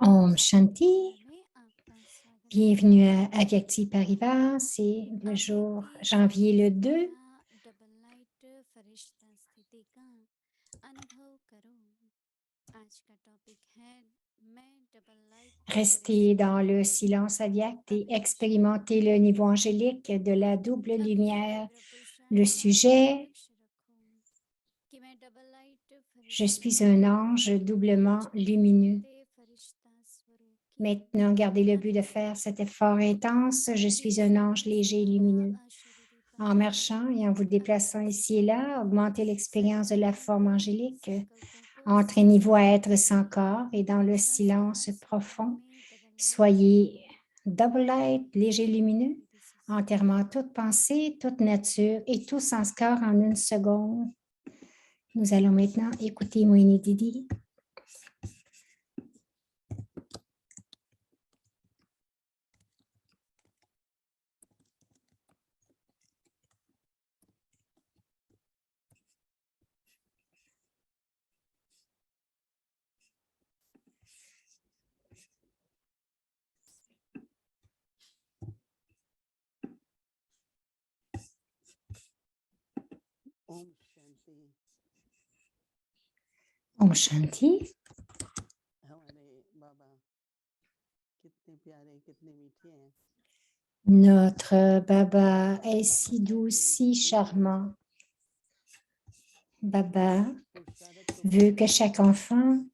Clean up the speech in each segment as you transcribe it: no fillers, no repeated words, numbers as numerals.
Om Shanti, bienvenue à Vyakti Parivar, c'est le jour janvier le 2. Restez dans le silence avyakt et expérimentez le niveau angélique de la double lumière. Le sujet, je suis un ange doublement lumineux. Maintenant, gardez le but de faire cet effort intense. Je suis un ange léger et lumineux. En marchant et en vous déplaçant ici et là, augmentez l'expérience de la forme angélique. Entraînez-vous à être sans corps et dans le silence profond. Soyez double light, léger, lumineux, enterrement toute pensée, toute nature et tout sans corps en une seconde. Nous allons maintenant écouter Moini Didi. Om Shanti. Notre Baba est si doux, si charmant. Baba veut que chaque enfant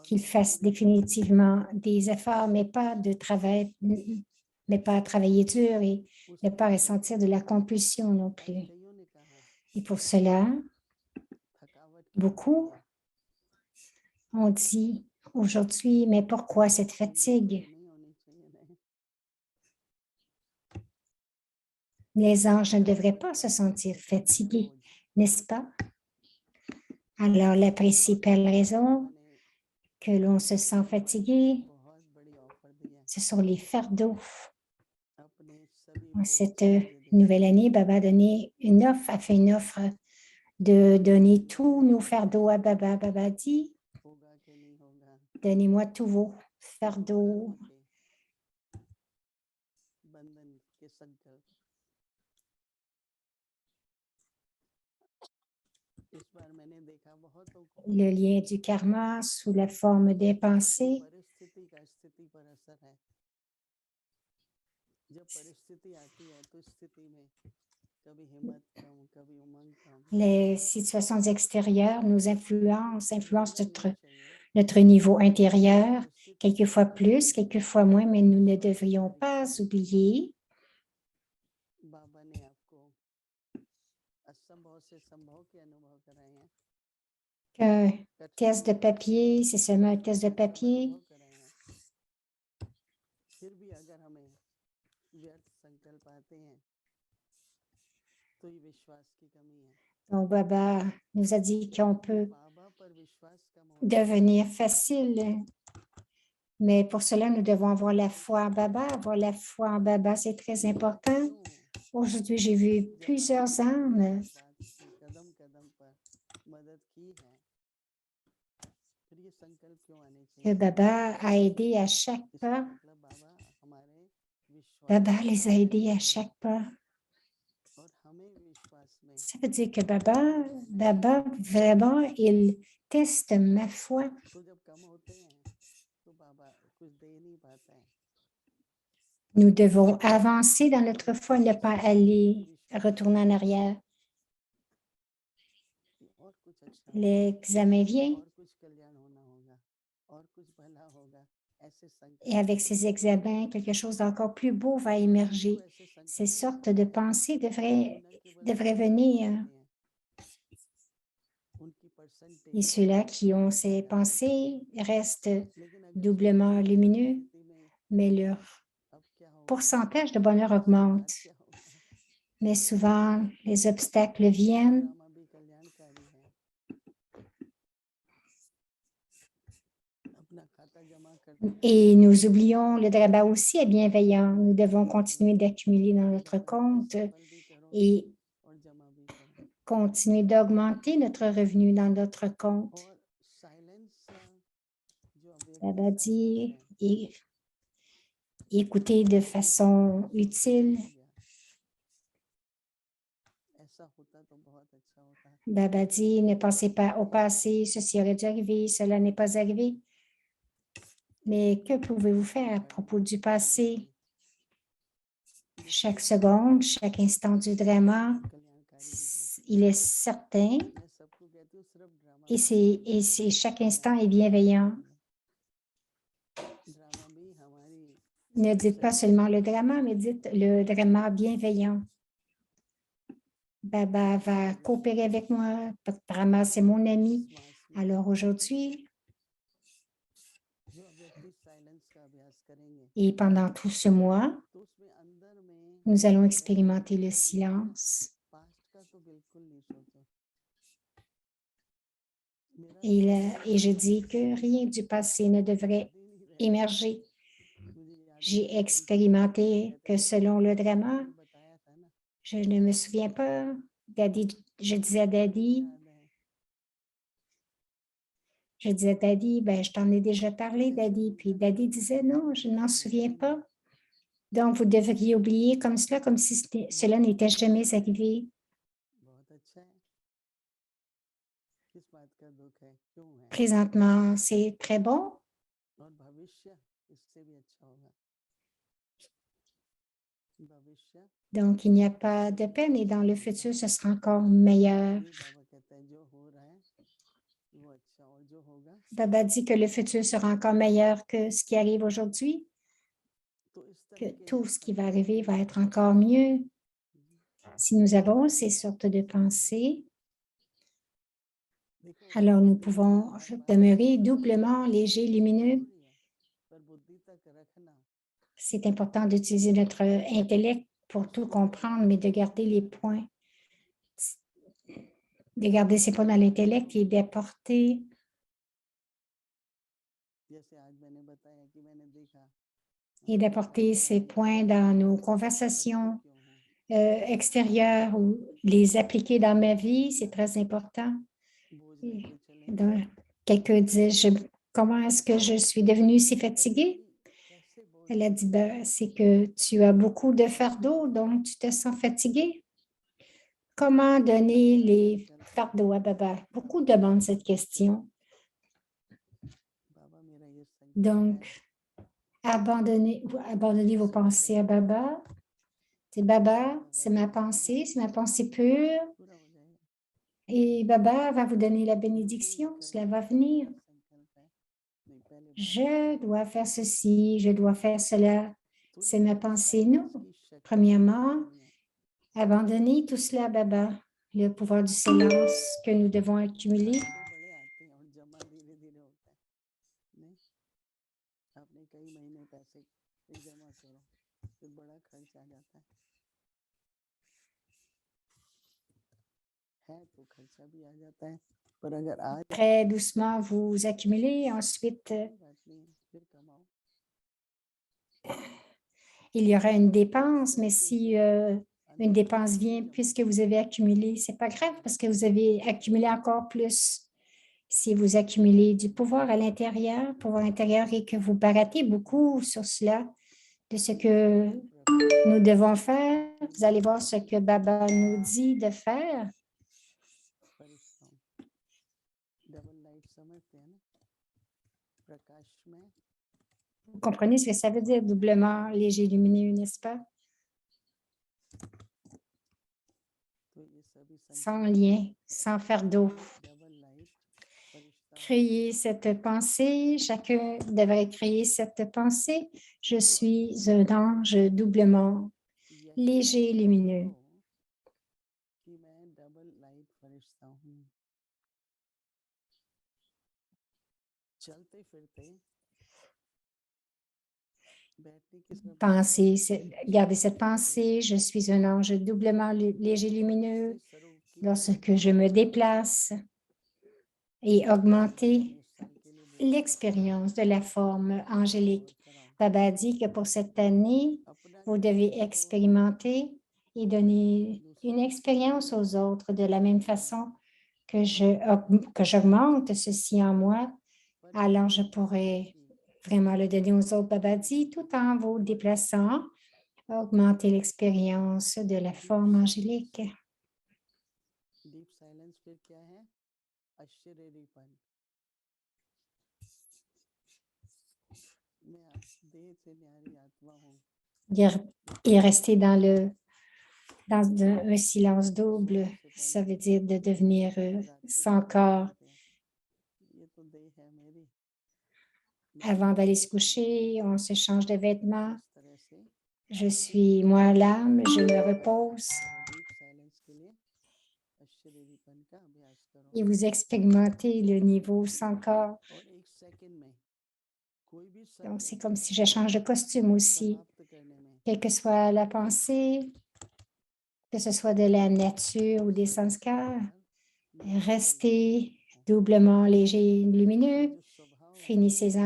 qu'il fasse définitivement des efforts, mais pas de travail, mais pas travailler dur et ne pas ressentir de la compulsion non plus. Et pour cela, beaucoup ont dit aujourd'hui, mais pourquoi cette fatigue? Les anges ne devraient pas se sentir fatigués, n'est-ce pas? Alors, la principale raison que l'on se sent fatigué, ce sont les fardeaux. En cette nouvelle année, Baba a donné une offre, a fait une offre de donner tous nos fardeaux à Baba. Baba dit, donnez-moi tous vos fardeaux. Le lien du karma sous la forme des pensées. Les situations extérieures nous influencent notre niveau intérieur, quelquefois plus, quelquefois moins, mais nous ne devrions pas oublier qu'un test de papier, c'est seulement un test de papier. Donc, Baba nous a dit qu'on peut devenir facile, mais pour cela, nous devons avoir la foi en Baba. Avoir la foi en Baba, c'est très important. Aujourd'hui, j'ai vu plusieurs âmes que Baba a aidé à chaque pas. Baba les a aidés à chaque pas. Ça veut dire que Baba, vraiment, il teste ma foi. Nous devons avancer dans notre foi, ne pas aller retourner en arrière. L'examen vient. Et avec ces examens, quelque chose d'encore plus beau va émerger. Ces sortes de pensées devraient venir. Et ceux-là qui ont ces pensées restent doublement lumineux, mais leur pourcentage de bonheur augmente. Mais souvent, les obstacles viennent. Et nous oublions, le Dharma aussi est bienveillant. Nous devons continuer d'accumuler dans notre compte et continuer d'augmenter notre revenu dans notre compte. Baba dit, écoutez de façon utile. Baba dit, ne pensez pas au passé, ceci aurait dû arriver, cela n'est pas arrivé. Mais que pouvez-vous faire à propos du passé? Chaque seconde, chaque instant du drama, il est certain et chaque instant est bienveillant. Ne dites pas seulement le drama, mais dites le drama bienveillant. Baba va coopérer avec moi. Drama, c'est mon ami. Alors aujourd'hui, et pendant tout ce mois, nous allons expérimenter le silence. Et je dis que rien du passé ne devrait émerger. J'ai expérimenté que selon le drama, je ne me souviens pas, Daddy, je disais à Daddy, ben, je t'en ai déjà parlé, Daddy. Puis Daddy disait, non, je n'en souviens pas. Donc, vous devriez oublier comme cela, comme si cela n'était jamais arrivé. Présentement, c'est très bon. Donc, il n'y a pas de peine et dans le futur, ce sera encore meilleur. Baba dit que le futur sera encore meilleur que ce qui arrive aujourd'hui, que tout ce qui va arriver va être encore mieux. Si nous avons ces sortes de pensées, alors nous pouvons demeurer doublement légers, lumineux. C'est important d'utiliser notre intellect pour tout comprendre, mais de garder les points, de garder ces points dans l'intellect et d'apporter ces points dans nos conversations extérieures ou les appliquer dans ma vie, c'est très important. Quelqu'un disait, comment est-ce que je suis devenue si fatiguée? Elle a dit, ben, c'est que tu as beaucoup de fardeaux, donc tu te sens fatiguée. Comment donner les fardeaux à Baba? Beaucoup demandent cette question. Donc, abandonnez vos pensées à Baba. C'est Baba, c'est ma pensée pure. Et Baba va vous donner la bénédiction, cela va venir. Je dois faire ceci, je dois faire cela. C'est ma pensée, non. Premièrement, abandonnez tout cela à Baba, le pouvoir du silence que nous devons accumuler. Très doucement, vous accumulez. Ensuite, il y aura une dépense, mais si une dépense vient, puisque vous avez accumulé, ce n'est pas grave parce que vous avez accumulé encore plus. Si vous accumulez du pouvoir à l'intérieur, pouvoir intérieur, et que vous baratez beaucoup sur cela, de ce que nous devons faire, vous allez voir ce que Baba nous dit de faire. Vous comprenez ce que ça veut dire, doublement léger, lumineux, n'est-ce pas? Sans lien, sans fardeau. Créer cette pensée, chacun devrait créer cette pensée. Je suis un ange doublement léger, lumineux. Gardez cette pensée, je suis un ange doublement léger, lumineux lorsque je me déplace et augmenter l'expérience de la forme angélique. Baba dit que pour cette année, vous devez expérimenter et donner une expérience aux autres de la même façon que j'augmente ceci en moi, alors je pourrai Vraiment le donner aux autres, Babadi, tout en vous déplaçant. Augmentez l'expérience de la forme angélique. Deep silence फिर क्या है? आश्चर्यपन। मैं देह से न्यारी आत्मा हूँ। Et rester dans un silence double, ça veut dire de devenir sans corps. ये तो देह है मेरी। Avant d'aller se coucher, on se change de vêtements. इस तरह से Je suis moi l'âme, je me repose deep silence के लिए आश्चर्यपन का अभ्यास करो। et vous expérimentez le niveau sans corps. और एक सेकंड में कोई भी Donc, शब्द c'est comme si je change de costume aussi. समाप्त करने में Quelle que soit la pensée, que ce soit de la nature ou des sanskars, restez doublement léger et lumineux. जो स्वभाव है Finissez-en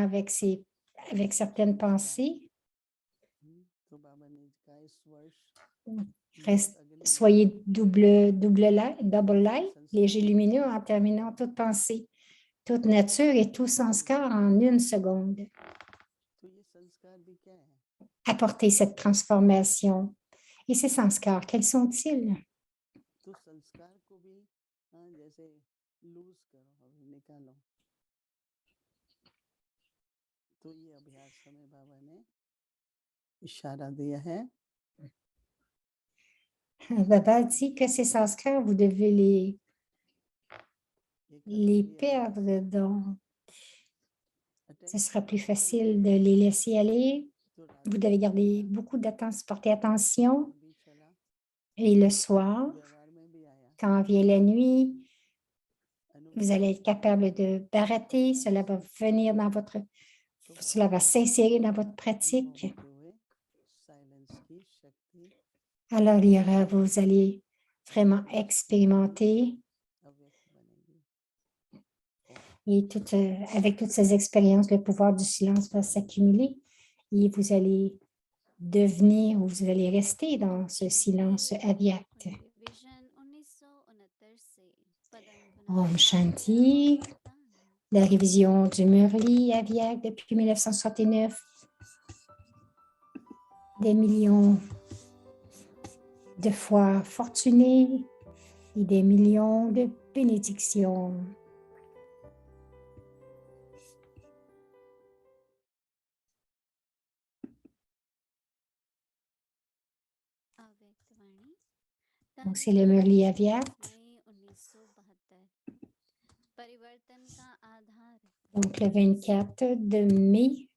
avec certaines pensées. तो बाबा ने कहा इस वर्ष Soyez double light, léger lumineux en terminant toute pensée, toute nature et tout sanskar en une seconde. तो ये संस्कार भी क्या है? Apportez cette transformation. Et ces sanskars, quels sont-ils? तो संस्कार को भी जैसे लूज करो और निकालो। तो ये अभ्यास हमें बाबा ने इशारा दिया है। Baba dit que ces sanskars, vous devez les perdre, donc ce sera plus facile de les laisser aller. Vous devez garder beaucoup d'attention, porter attention. Et le soir, quand vient la nuit, vous allez être capable de d'arrêter. Cela va venir dans cela va s'insérer dans votre pratique. Alors, vous allez vraiment expérimenter et avec toutes ces expériences, le pouvoir du silence va s'accumuler et vous allez devenir ou vous allez rester dans ce silence avyakt. Om Shanti, la révision du Murli Avyakt depuis 1969, des millions de fois fortunés et des millions de bénédictions. Donc, c'est le Murli Avyakt. Donc, le 24 de mai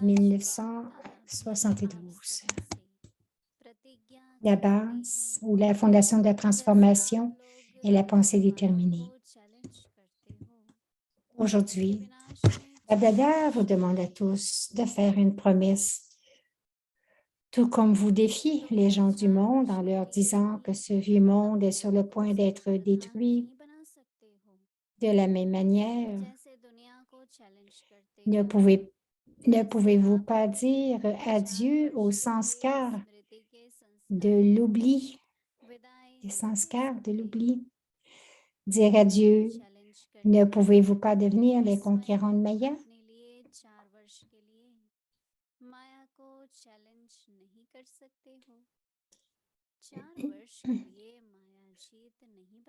1972. La base ou la fondation de la transformation est la pensée déterminée. Aujourd'hui, Dada vous demande à tous de faire une promesse, tout comme vous défiez les gens du monde en leur disant que ce vieux monde est sur le point d'être détruit. De la même manière, ne pouvez-vous pas dire adieu aux sanskars de l'oubli, les sanskars de l'oubli? Dire adieu, ne pouvez-vous pas devenir les conquérants de Maya?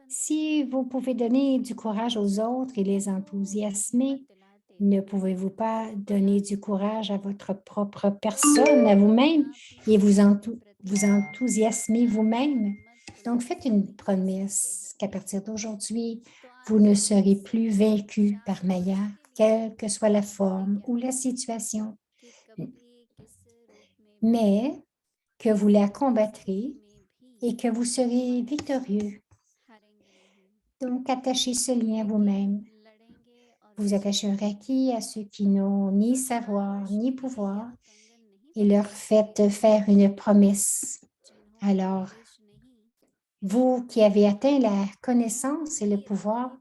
Si vous pouvez donner du courage aux autres et les enthousiasmer, ne pouvez-vous pas donner du courage à votre propre personne, à vous-même, et vous enthousiasmer vous-même? Donc, faites une promesse qu'à partir d'aujourd'hui, vous ne serez plus vaincu par Maya, quelle que soit la forme ou la situation, mais que vous la combattrez et que vous serez victorieux. Donc, attachez ce lien vous-même. Vous attachez un reiki à ceux qui n'ont ni savoir ni pouvoir et leur faites faire une promesse. Alors, vous qui avez atteint la connaissance et le pouvoir,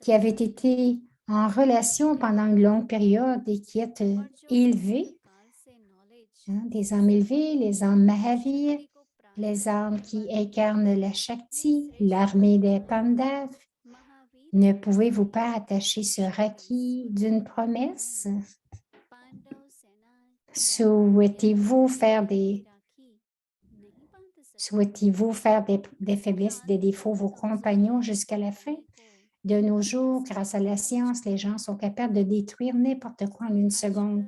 qui avez été en relation pendant une longue période et qui êtes élevés, des âmes élevées, les âmes Mahavir, les âmes qui incarnent la Shakti, l'armée des Pandavas, ne pouvez-vous pas attacher ce reiki d'une promesse? Souhaitez-vous faire des faiblesses, des défauts, vos compagnons jusqu'à la fin? De nos jours, grâce à la science, les gens sont capables de détruire n'importe quoi en une seconde.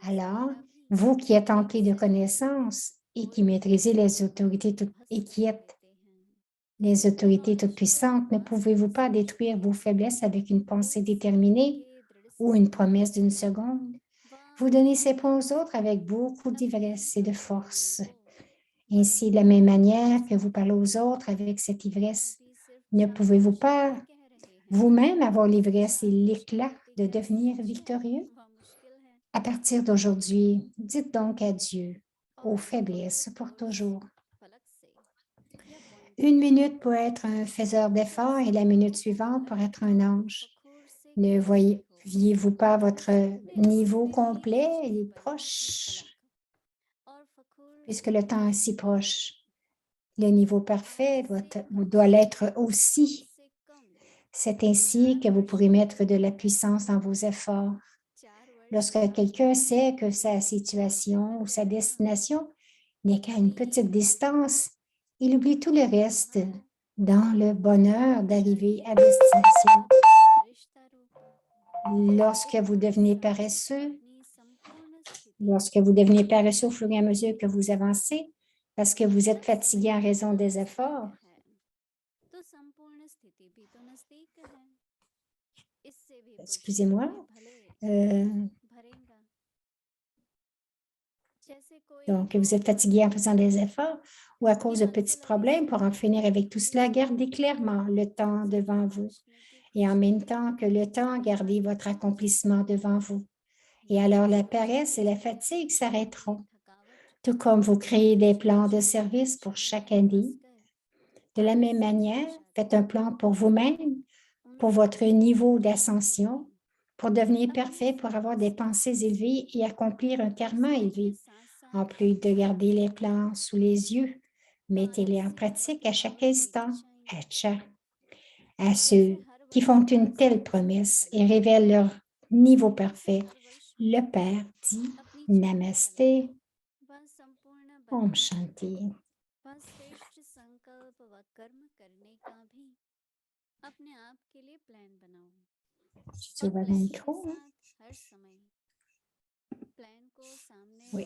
Alors, vous qui êtes emplis de connaissances et qui maîtrisez les autorités toutes puissantes, ne pouvez-vous pas détruire vos faiblesses avec une pensée déterminée ou une promesse d'une seconde? Vous donnez ces points aux autres avec beaucoup d'ivresse et de force. Ainsi, de la même manière que vous parlez aux autres avec cette ivresse, ne pouvez-vous pas vous-même avoir l'ivresse et l'éclat de devenir victorieux? À partir d'aujourd'hui, dites donc adieu aux faiblesses pour toujours. 1 minute pour être un faiseur d'efforts et la minute suivante pour être un ange. Ne voyez-vous pas votre niveau complet et proche, puisque le temps est si proche? Le niveau parfait doit l'être aussi. C'est ainsi que vous pourrez mettre de la puissance dans vos efforts. Lorsque quelqu'un sait que sa situation ou sa destination n'est qu'à une petite distance, il oublie tout le reste dans le bonheur d'arriver à destination. Lorsque vous devenez paresseux au fur et à mesure que vous avancez, parce que vous êtes fatigué en raison des efforts, excusez-moi, donc vous êtes fatigué en faisant des efforts ou à cause de petits problèmes. Pour en finir avec tout cela, gardez clairement le temps devant vous et en même temps que le temps, gardez votre accomplissement devant vous. Et alors la paresse et la fatigue s'arrêteront. Tout comme vous créez des plans de service pour chaque année, de la même manière, faites un plan pour vous-même, pour votre niveau d'ascension, pour devenir parfait, pour avoir des pensées élevées et accomplir un karma élevé. En plus de garder les plans sous les yeux, mettez-les en pratique à chaque instant. Acha. À ceux qui font une telle promesse et révèlent leur niveau parfait, le Père dit Namasté, Om Shanti. Tu vas dans le micro, hein? Oui.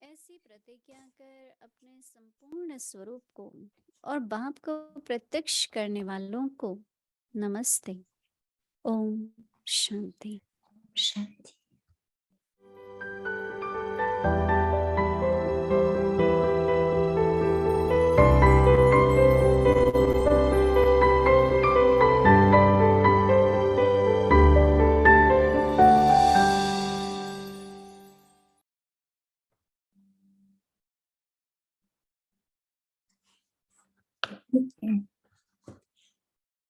ऐसी प्रतिज्ञा कर अपने संपूर्ण स्वरूप को और बाप को प्रत्यक्ष करने वालों को नमस्ते। ओम शांति। Shanti.